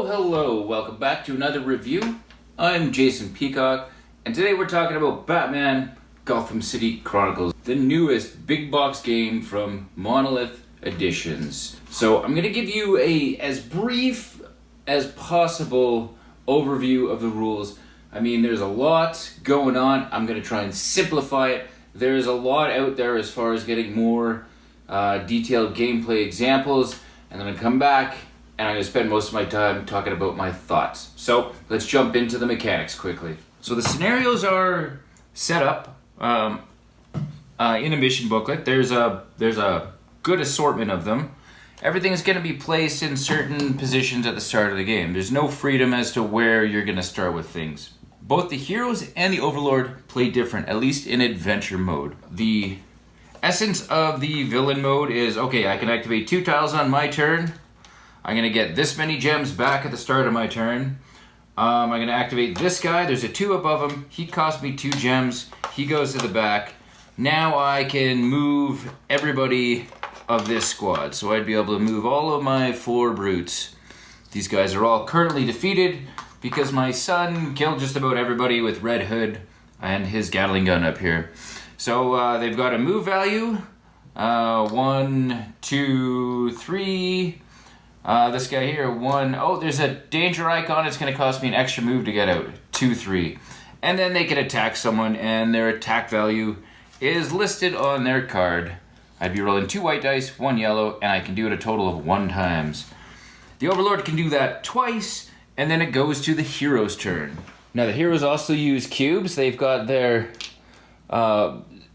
Hello, welcome back to another review. I'm Jason Peacock, and today we're talking about Batman Gotham City Chronicles, the newest big box game from Monolith Editions. So I'm going to give you as brief as possible overview of the rules. I mean, there's a lot going on. I'm going to try and simplify it. There's a lot out there as far as getting more detailed gameplay examples, and then I'm going to come back and I'm going to spend most of my time talking about my thoughts. So let's jump into the mechanics quickly. So the scenarios are set up in a mission booklet. There's a good assortment of them. Everything is going to be placed in certain positions at the start of the game. There's no freedom as to where you're going to start with things. Both the heroes and the Overlord play different, at least in adventure mode. The essence of the villain mode is, okay, I can activate 2 tiles on my turn. I'm going to get this many gems back at the start of my turn. I'm going to activate this guy. There's a 2 above him. He cost me 2 gems. He goes to the back. Now I can move everybody of this squad. So I'd be able to move all of my 4 brutes. These guys are all currently defeated because my son killed just about everybody with Red Hood and his Gatling gun up here. So they've got a move value. 1, 2, 3... this guy here, 1, oh, there's a danger icon. It's going to cost me an extra move to get out. 2, 3. And then they can attack someone, and their attack value is listed on their card. I'd be rolling 2 white dice, 1 yellow, and I can do it a total of 1 times. The Overlord can do that twice, and then it goes to the hero's turn. Now, the heroes also use cubes. They've got their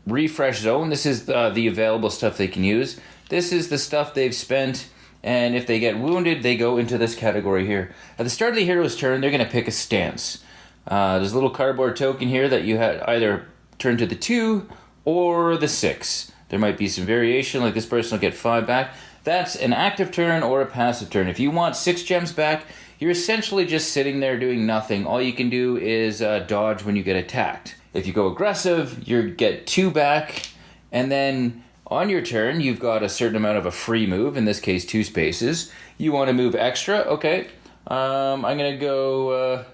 refresh zone. This is the available stuff they can use. This is the stuff they've spent. And if they get wounded, they go into this category here. At the start of the hero's turn, they're going to pick a stance. There's a little cardboard token here that you had either turn to the 2 or the 6. There might be some variation, like this person will get 5 back. That's an active turn or a passive turn. If you want 6 gems back, you're essentially just sitting there doing nothing. All you can do is dodge when you get attacked. If you go aggressive, you get 2 back, and then on your turn, you've got a certain amount of a free move, in this case 2 spaces. You want to move extra, okay. I'm going to go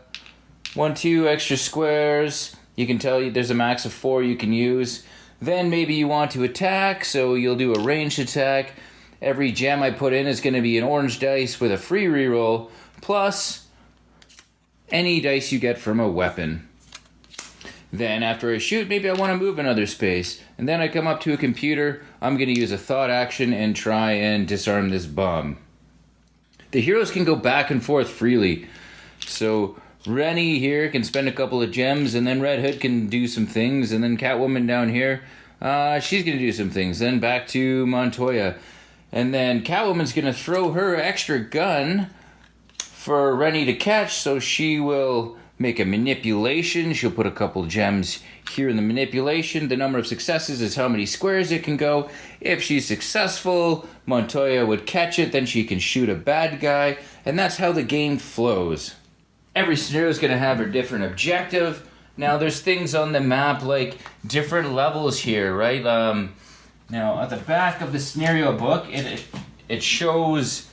1, 2 extra squares. You can tell there's a max of 4 you can use. Then maybe you want to attack, so you'll do a ranged attack. Every gem I put in is going to be an orange dice with a free reroll, plus any dice you get from a weapon. Then after I shoot, maybe I want to move another space. And then I come up to a computer. I'm going to use a thought action and try and disarm this bomb. The heroes can go back and forth freely. So Rennie here can spend a couple of gems, and then Red Hood can do some things, and then Catwoman down here, she's going to do some things. Then back to Montoya. And then Catwoman's going to throw her extra gun for Rennie to catch, so she will make a manipulation. She'll put a couple gems here in the manipulation. The number of successes is how many squares it can go. If she's successful, Montoya would catch it, then she can shoot a bad guy, and that's how the game flows. Every scenario is going to have a different objective. Now, there's things on the map like different levels here, right? Now, at the back of the scenario book, it shows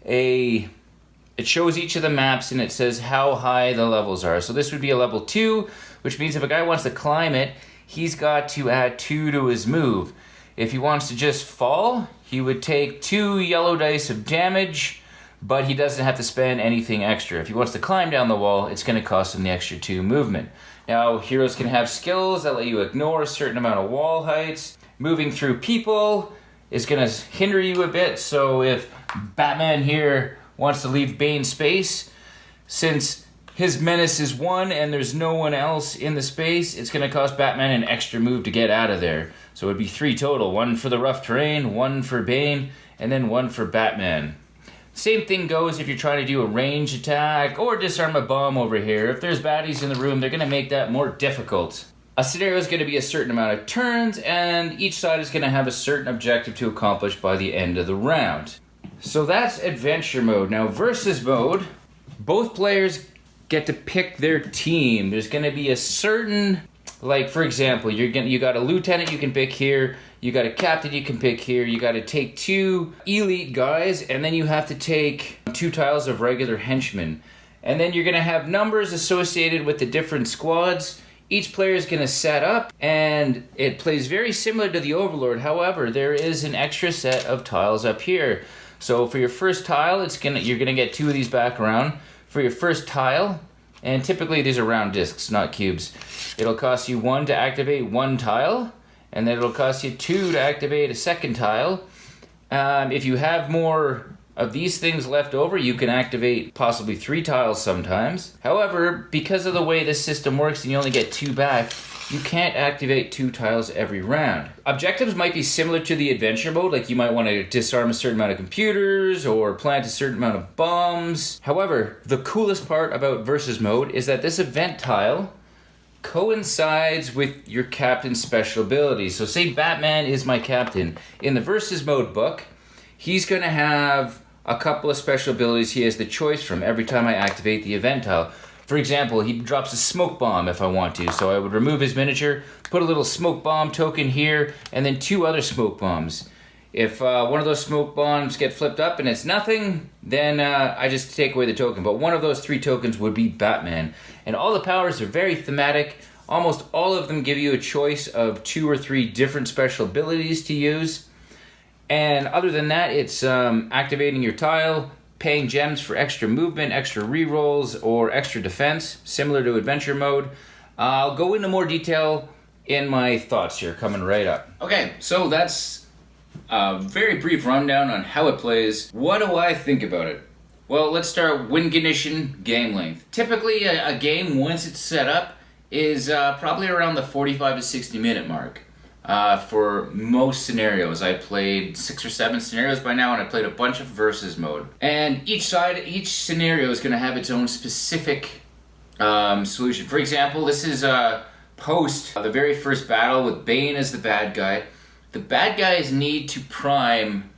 each of the maps, and it says how high the levels are. So this would be a level 2, which means if a guy wants to climb it, he's got to add 2 to his move. If he wants to just fall, he would take 2 yellow dice of damage, but he doesn't have to spend anything extra. If he wants to climb down the wall, it's going to cost him the extra 2 movement. Now, heroes can have skills that let you ignore a certain amount of wall heights. Moving through people is going to hinder you a bit, so if Batman here wants to leave Bane space, since his menace is 1 and there's no one else in the space, it's going to cost Batman an extra move to get out of there. So it would be 3 total, 1 for the rough terrain, 1 for Bane, and then 1 for Batman. Same thing goes if you're trying to do a range attack or disarm a bomb over here. If there's baddies in the room, they're going to make that more difficult. A scenario is going to be a certain amount of turns, and each side is going to have a certain objective to accomplish by the end of the round. So that's adventure mode. Now, versus mode, both players get to pick their team. There's going to be a certain, like for example, you got a lieutenant you can pick here, you got a captain you can pick here, you got to take 2 elite guys, and then you have to take 2 tiles of regular henchmen. And then you're going to have numbers associated with the different squads. Each player is going to set up, and it plays very similar to the Overlord. However, there is an extra set of tiles up here. So for your first tile, you're going to get 2 of these back around. For your first tile, and typically these are round discs, not cubes, it'll cost you 1 to activate 1 tile, and then it'll cost you 2 to activate a second tile. If you have more of these things left over, you can activate possibly 3 tiles sometimes. However, because of the way this system works and you only get 2 back, you can't activate 2 tiles every round. Objectives might be similar to the adventure mode, like you might want to disarm a certain amount of computers or plant a certain amount of bombs. However, the coolest part about versus mode is that this event tile coincides with your captain's special abilities. So say Batman is my captain. In the versus mode book, he's going to have a couple of special abilities he has the choice from every time I activate the event tile. For example, he drops a smoke bomb if I want to. So I would remove his miniature, put a little smoke bomb token here, and then 2 other smoke bombs. If one of those smoke bombs get flipped up and it's nothing, then I just take away the token. But one of those 3 tokens would be Batman. And all the powers are very thematic. Almost all of them give you a choice of 2 or 3 different special abilities to use. And other than that, it's activating your tile, paying gems for extra movement, extra rerolls, or extra defense, similar to adventure mode. I'll go into more detail in my thoughts here, coming right up. Okay, so that's a very brief rundown on how it plays. What do I think about it? Well, let's start win condition, game length. Typically, a game, once it's set up, is probably around the 45 to 60 minute mark. For most scenarios. I played 6 or 7 scenarios by now, and I played a bunch of versus mode. And each scenario is going to have its own specific solution. For example, this is post the very first battle with Bane as the bad guy. The bad guys need to prime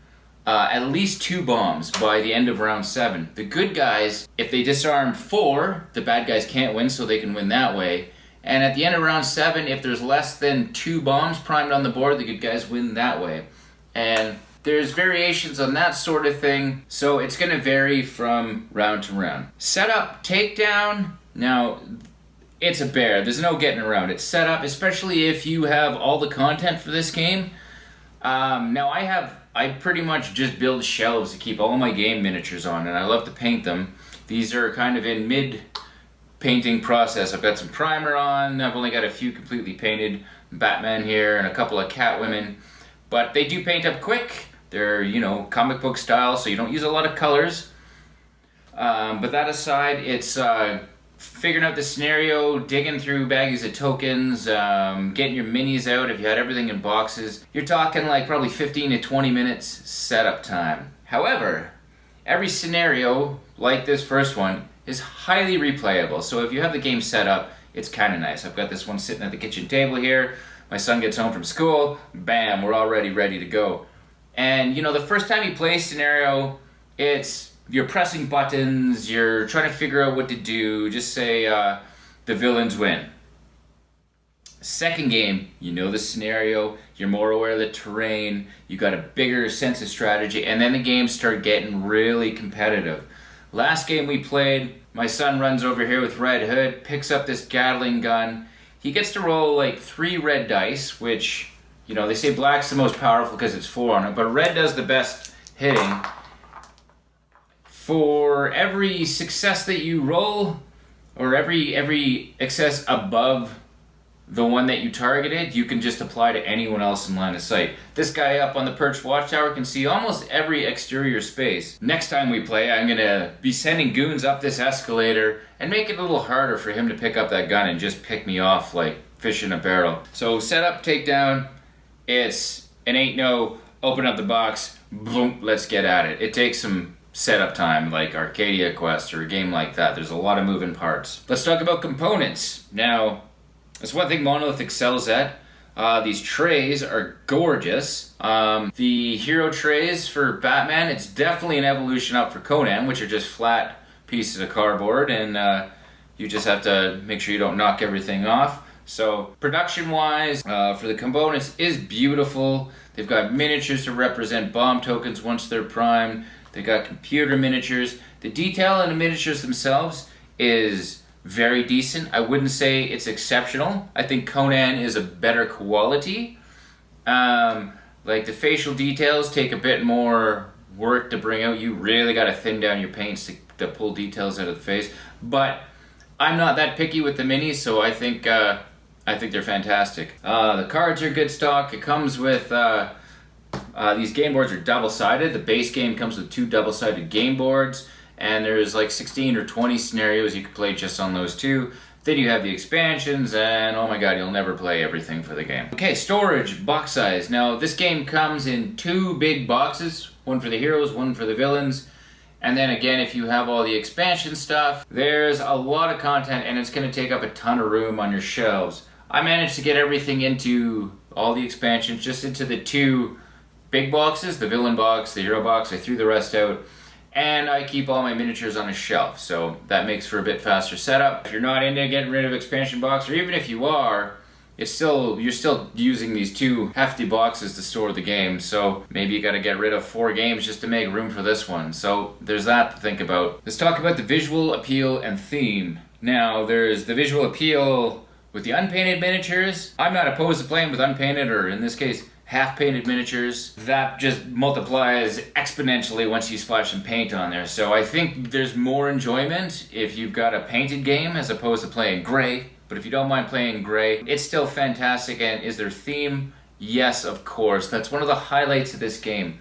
at least 2 bombs by the end of round 7. The good guys, if they disarm 4, the bad guys can't win, so they can win that way. And at the end of round 7, if there's less than 2 bombs primed on the board, the good guys win that way. And there's variations on that sort of thing, so it's going to vary from round to round. Setup, takedown. Now, it's a bear. There's no getting around it. Setup, especially if you have all the content for this game. Now, I pretty much just build shelves to keep all my game miniatures on, and I love to paint them. These are kind of in mid-painting process. I've got some primer on. I've only got a few completely painted Batman here and a couple of Catwomen, but they do paint up quick. They're, comic book style, so you don't use a lot of colors. But that aside, it's figuring out the scenario, digging through baggies of tokens, getting your minis out if you had everything in boxes. You're talking like probably 15 to 20 minutes setup time. However, every scenario, like this first one, is highly replayable. So if you have the game set up, it's kind of nice. I've got this one sitting at the kitchen table here. My son gets home from school, bam, we're already ready to go. And the first time you play a scenario, you're pressing buttons, you're trying to figure out what to do. Just say the villains win. Second game, you know the scenario, you're more aware of the terrain, you got a bigger sense of strategy, and then the games start getting really competitive. Last game we played, my son runs over here with Red Hood, picks up this Gatling gun. He gets to roll like 3 red dice, which, they say black's the most powerful because it's 4 on it, but red does the best hitting. For every success that you roll, or every excess above the one that you targeted, you can just apply to anyone else in line of sight. This guy up on the perched watchtower can see almost every exterior space. Next time we play, I'm gonna be sending goons up this escalator and make it a little harder for him to pick up that gun and just pick me off like fish in a barrel. So setup, takedown, it's an ain't no, open up the box, boom, let's get at it. It takes some setup time, like Arcadia Quest or a game like that. There's a lot of moving parts. Let's talk about components. Now, that's one thing Monolith excels at. These trays are gorgeous. The hero trays for Batman, it's definitely an evolution up for Conan, which are just flat pieces of cardboard. And You just have to make sure you don't knock everything off. So production-wise, for the components is beautiful. They've got miniatures to represent bomb tokens once they're primed. They got computer miniatures. The detail in the miniatures themselves is very decent. I wouldn't say it's exceptional. I think Conan is a better quality. Like the facial details take a bit more work to bring out. You really got to thin down your paints to pull details out of the face. But I'm not that picky with the minis, so I think they're fantastic. The cards are good stock. It comes with these game boards are double-sided. The base game comes with 2 double-sided game boards, and there's like 16 or 20 scenarios you can play just on those 2. Then you have the expansions, and oh my god, you'll never play everything for the game. Okay, storage, box size. Now, this game comes in 2 big boxes, one for the heroes, one for the villains. And then again, if you have all the expansion stuff, there's a lot of content, and it's going to take up a ton of room on your shelves. I managed to get everything into all the expansions, just into the 2 big boxes, the villain box, the hero box. I threw the rest out, and I keep all my miniatures on a shelf, so that makes for a bit faster setup. If you're not into getting rid of expansion box, or even if you are, you're still using these 2 hefty boxes to store the game, so maybe you got to get rid of 4 games just to make room for this one. So there's that to think about. Let's talk about the visual appeal and theme. Now, there's the visual appeal with the unpainted miniatures. I'm not opposed to playing with unpainted, or in this case, half-painted miniatures. That just multiplies exponentially once you splash some paint on there. So I think there's more enjoyment if you've got a painted game as opposed to playing gray. But if you don't mind playing gray, it's still fantastic. And is there theme? Yes, of course. That's one of the highlights of this game.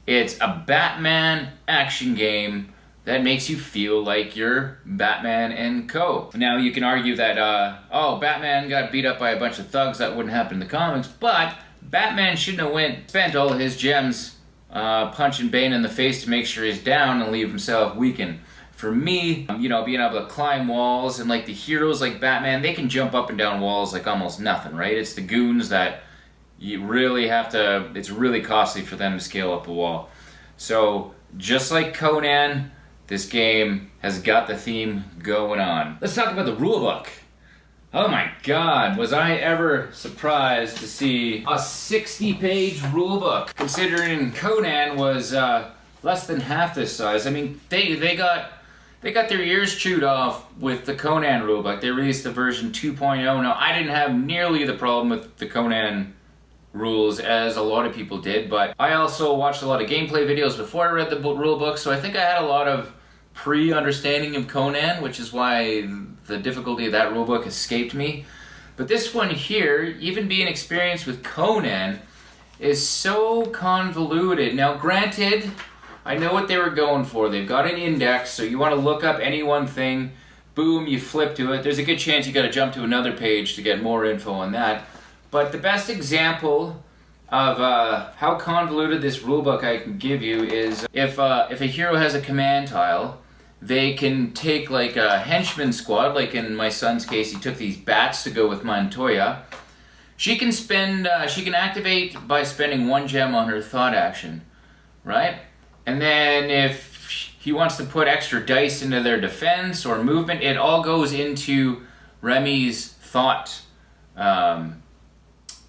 It's a Batman action game that makes you feel like you're Batman and co. Now, you can argue that, Batman got beat up by a bunch of thugs. That wouldn't happen in the comics, but Batman shouldn't have spent all of his gems punching Bane in the face to make sure he's down and leave himself weakened. For me, being able to climb walls, and like the heroes like Batman, they can jump up and down walls like almost nothing, right? It's the goons that you really have to, it's really costly for them to scale up a wall. So, just like Conan, this game has got the theme going on. Let's talk about the rulebook. Oh my god, was I ever surprised to see a 60-page rulebook, considering Conan was less than half this size. I mean, they got their ears chewed off with the Conan rulebook. They released the version 2.0. Now, I didn't have nearly the problem with the Conan rules as a lot of people did, but I also watched a lot of gameplay videos before I read the rulebook, so I think I had a lot of pre-understanding of Conan, which is why the difficulty of that rulebook escaped me. But this one here, even being experienced with Conan, is so convoluted. Now, granted, I know what they were going for. They've got an index, so you want to look up any one thing, boom, you flip to it. There's a good chance you got to jump to another page to get more info on that. But the best example of how convoluted this rulebook I can give you is if a hero has a command tile, they can take like a henchman squad, like in my son's case, he took these bats to go with Montoya. She can activate by spending 1 gem on her thought action, right? And then if he wants to put extra dice into their defense or movement, it all goes into Remy's thought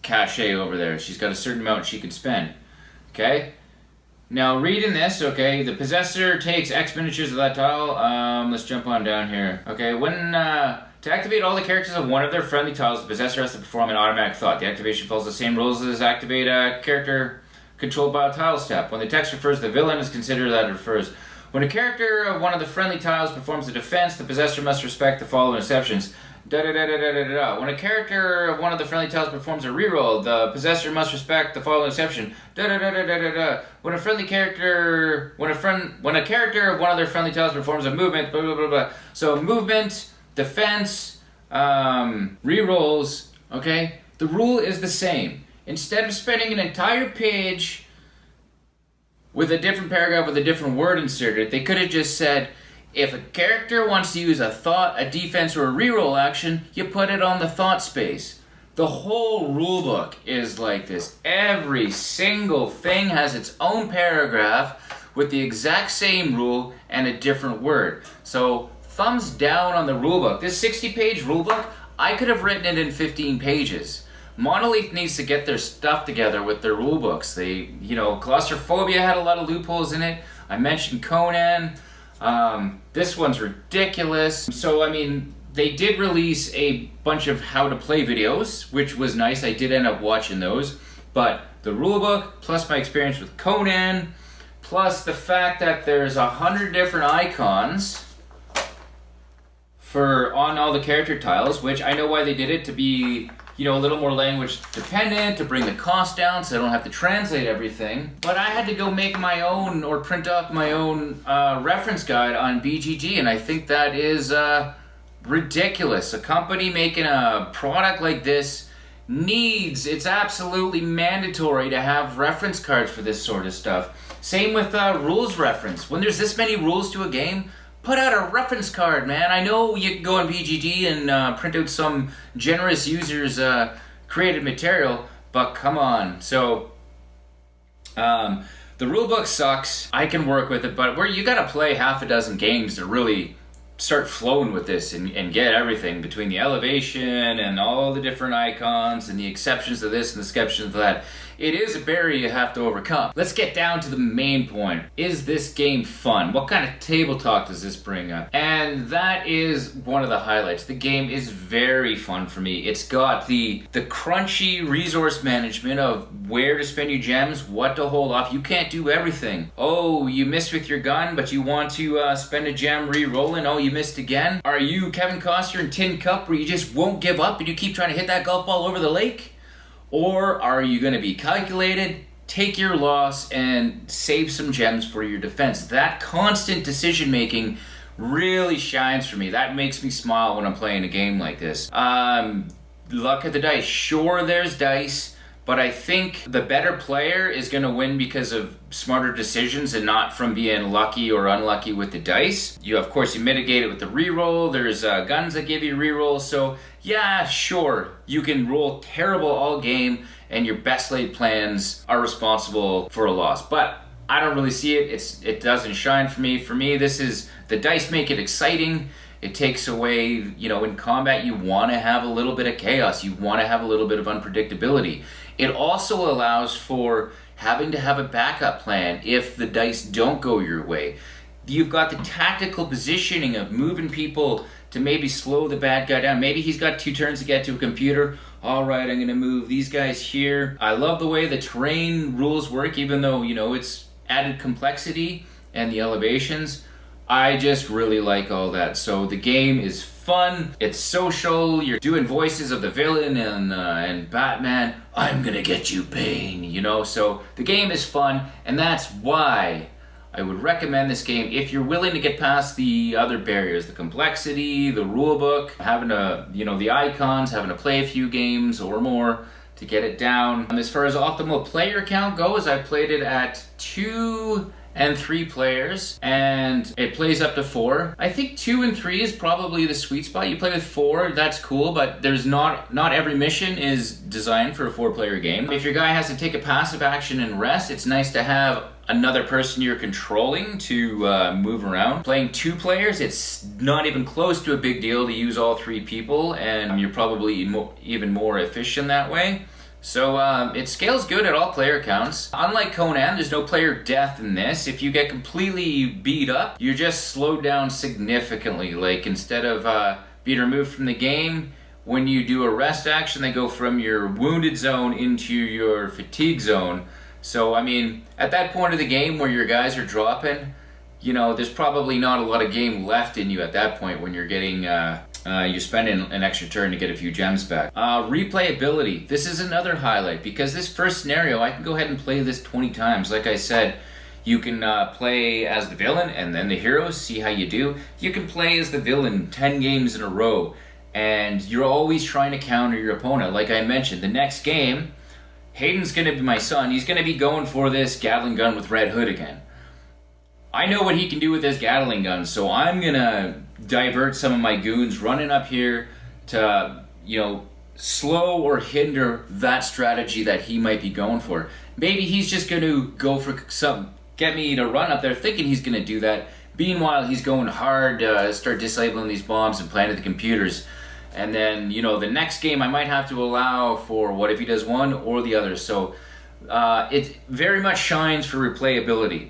cachet over there. She's got a certain amount she can spend, okay? Now, reading this, okay, the possessor takes X miniatures of that tile. Let's jump on down here. Okay, to activate all the characters of one of their friendly tiles, the possessor has to perform an automatic thought. The activation follows the same rules as activate a character controlled by a tile step. When the text refers to the villain, it's considered that it refers. When a character of one of the friendly tiles performs a defense, the possessor must respect the following exceptions. When a character of one of the friendly tiles performs a reroll, the possessor must respect the following exception. When a character of one of their friendly tiles performs a movement, blah blah blah blah. So movement, defense, rerolls. Okay, the rule is the same. Instead of spending an entire page with a different paragraph with a different word inserted, they could have just said, if a character wants to use a thought, a defense, or a reroll action, you put it on the thought space. The whole rulebook is like this. Every single thing has its own paragraph with the exact same rule and a different word. So thumbs down on the rulebook. This 60-page rulebook, I could have written it in 15 pages. Monolith needs to get their stuff together with their rulebooks. They, Claustrophobia had a lot of loopholes in it. I mentioned Conan. This one's ridiculous. So, I mean, they did release a bunch of how to play videos, which was nice. I did end up watching those. But the rulebook, plus my experience with Conan, plus the fact that there's 100 different icons on all the character tiles, which I know why they did it, to be a little more language dependent, to bring the cost down so I don't have to translate everything. But I had to go make my own or print off my own reference guide on BGG, and I think that is ridiculous. A company making a product like this it's absolutely mandatory to have reference cards for this sort of stuff. Same with rules reference. When there's this many rules to a game, put out a reference card, man. I know you can go on BGG and print out some generous user's created material, but come on. So, the rulebook sucks. I can work with it, but you gotta play half a dozen games to really start flowing with this and get everything between the elevation and all the different icons and the exceptions to this and the exceptions to that. It is a barrier you have to overcome. Let's get down to the main point. Is this game fun? What kind of table talk does this bring up? And that is one of the highlights. The game is very fun for me. It's got the crunchy resource management of where to spend your gems, what to hold off. You can't do everything. Oh, you missed with your gun, but you want to spend a gem re-rolling. Oh, you missed again? Are you Kevin Costner in Tin Cup where you just won't give up and you keep trying to hit that golf ball over the lake? Or are you going to be calculated, take your loss, and save some gems for your defense? That constant decision making really shines for me. That makes me smile when I'm playing a game like this. Luck of the dice. Sure, there's dice, but I think the better player is going to win because of smarter decisions and not from being lucky or unlucky with the dice. Of course, you mitigate it with the reroll. There's guns that give you rerolls. So yeah, sure, you can roll terrible all game and your best laid plans are responsible for a loss. But I don't really see it. It doesn't shine for me. For me, the dice make it exciting. It takes away, in combat, you want to have a little bit of chaos. You want to have a little bit of unpredictability. It also allows for having to have a backup plan if the dice don't go your way. You've got the tactical positioning of moving people to maybe slow the bad guy down. Maybe he's got 2 turns to get to a computer. All right, I'm going to move these guys here. I love the way the terrain rules work, even though, it's added complexity and the elevations. I just really like all that. So the game is fun, it's social, you're doing voices of the villain and Batman. I'm gonna get you, Bane, So the game is fun, and that's why I would recommend this game if you're willing to get past the other barriers, the complexity, the rulebook, having the icons, having to play a few games or more to get it down. As far as optimal player count goes, I played it at 2 and 3 players, and it plays up to 4. I think 2 and 3 is probably the sweet spot. You play with 4, that's cool, but there's not every mission is designed for a 4-player game. If your guy has to take a passive action and rest, it's nice to have another person you're controlling to move around. Playing 2 players, it's not even close to a big deal to use all 3 people, and you're probably even more efficient that way. So it scales good at all player counts. Unlike Conan, there's no player death in this. If you get completely beat up, you're just slowed down significantly. Like instead of being removed from the game, when you do a rest action, they go from your wounded zone into your fatigue zone. So I mean, at that point of the game where your guys are dropping, there's probably not a lot of game left in you at that point when you're getting you're spending an extra turn to get a few gems back. Replayability. This is another highlight because this first scenario, I can go ahead and play this 20 times. Like I said, you can play as the villain and then the hero, see how you do. You can play as the villain 10 games in a row, and you're always trying to counter your opponent. Like I mentioned, the next game, Hayden's going to be my son. He's going to be going for this Gatling gun with Red Hood again. I know what he can do with this Gatling gun, so I'm going to divert some of my goons running up here to, slow or hinder that strategy that he might be going for. Maybe he's just going to go for get me to run up there thinking he's going to do that. Meanwhile, he's going hard, start disabling these bombs and planting the computers. And then, you know, the next game I might have to allow for what if he does one or the other. So it very much shines for replayability.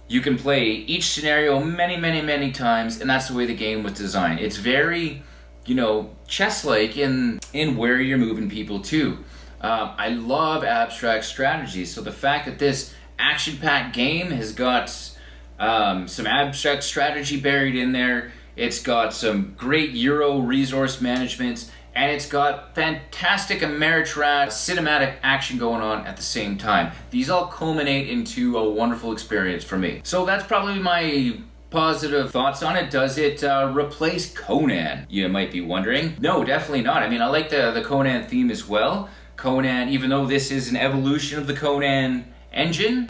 You can play each scenario many times, and that's the way the game was designed. It's very, you know, chess-like in where you're moving people to. I love abstract strategies, so the fact that this action-packed game has got some abstract strategy buried in there, it's got some great Euro resource management, and it's got fantastic Ameritrage cinematic action going on at the same time. These all culminate into a wonderful experience for me. So that's probably my positive thoughts on it. Does it replace Conan? You might be wondering. No, definitely not. I mean, I like the Conan theme as well. Conan, even though this is an evolution of the Conan engine,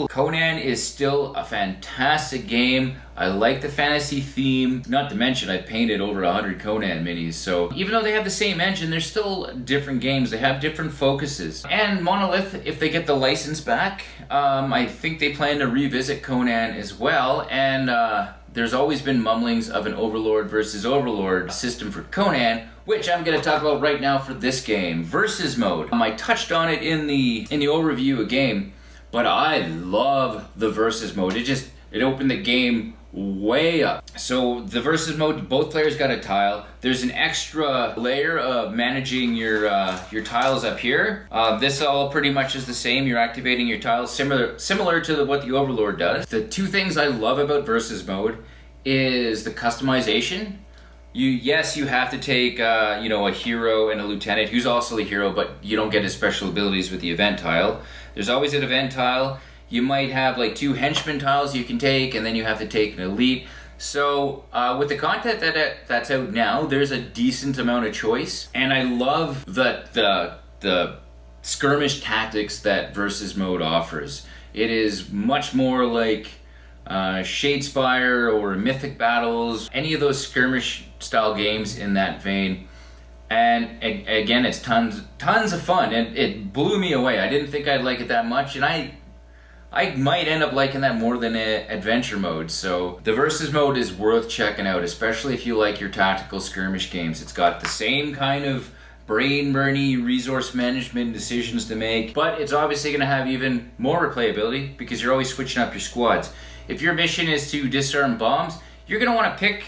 Conan is still a fantastic game. I like the fantasy theme, not to mention I've painted over 100 Conan minis, so even though they have the same engine, they're still different games. They have different focuses. And Monolith, if they get the license back, I think they plan to revisit Conan as well, and there's always been mumblings of an Overlord versus Overlord system for Conan, which I'm going to talk about right now for this game. Versus mode. I touched on it in the overview of the game, but I love the versus mode. It opened the game way up. So the versus mode, both players got a tile. There's an extra layer of managing your tiles up here. This all pretty much is the same. You're activating your tiles similar to what the Overlord does. The two things I love about versus mode is the customization. Yes, you have to take you know, a hero and a lieutenant who's also a hero, but you don't get his special abilities with the event tile. There's always an event tile. You might have like 2 henchman tiles you can take, and then you have to take an elite. So with the content that's out now, there's a decent amount of choice, and I love the skirmish tactics that versus mode offers. It is much more like Shadespire or Mythic Battles, any of those skirmish style games in that vein. And again, it's tons of fun, and it blew me away. I didn't think I'd like it that much, and I might end up liking that more than adventure mode. So the versus mode is worth checking out, especially if you like your tactical skirmish games. It's got the same kind of brain-burny resource management decisions to make, but it's obviously going to have even more replayability because you're always switching up your squads. If your mission is to disarm bombs, you're going to want to pick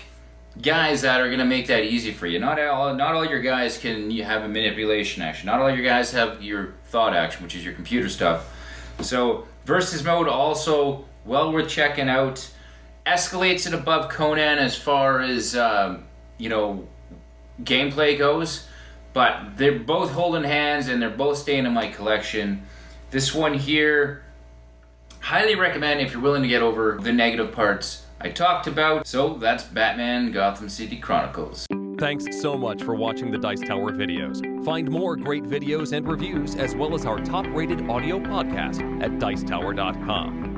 guys that are going to make that easy for you. Not all your guys can have a manipulation action. Not all your guys have your thought action, which is your computer stuff. So versus mode also well worth checking out. Escalates it above Conan as far as you know, gameplay goes, but they're both holding hands and they're both staying in my collection. This one here, highly recommend if you're willing to get over the negative parts I talked about. So that's Batman Gotham City Chronicles. Thanks so much for watching the Dice Tower videos. Find more great videos and reviews, as well as our top-rated audio podcast at Dicetower.com.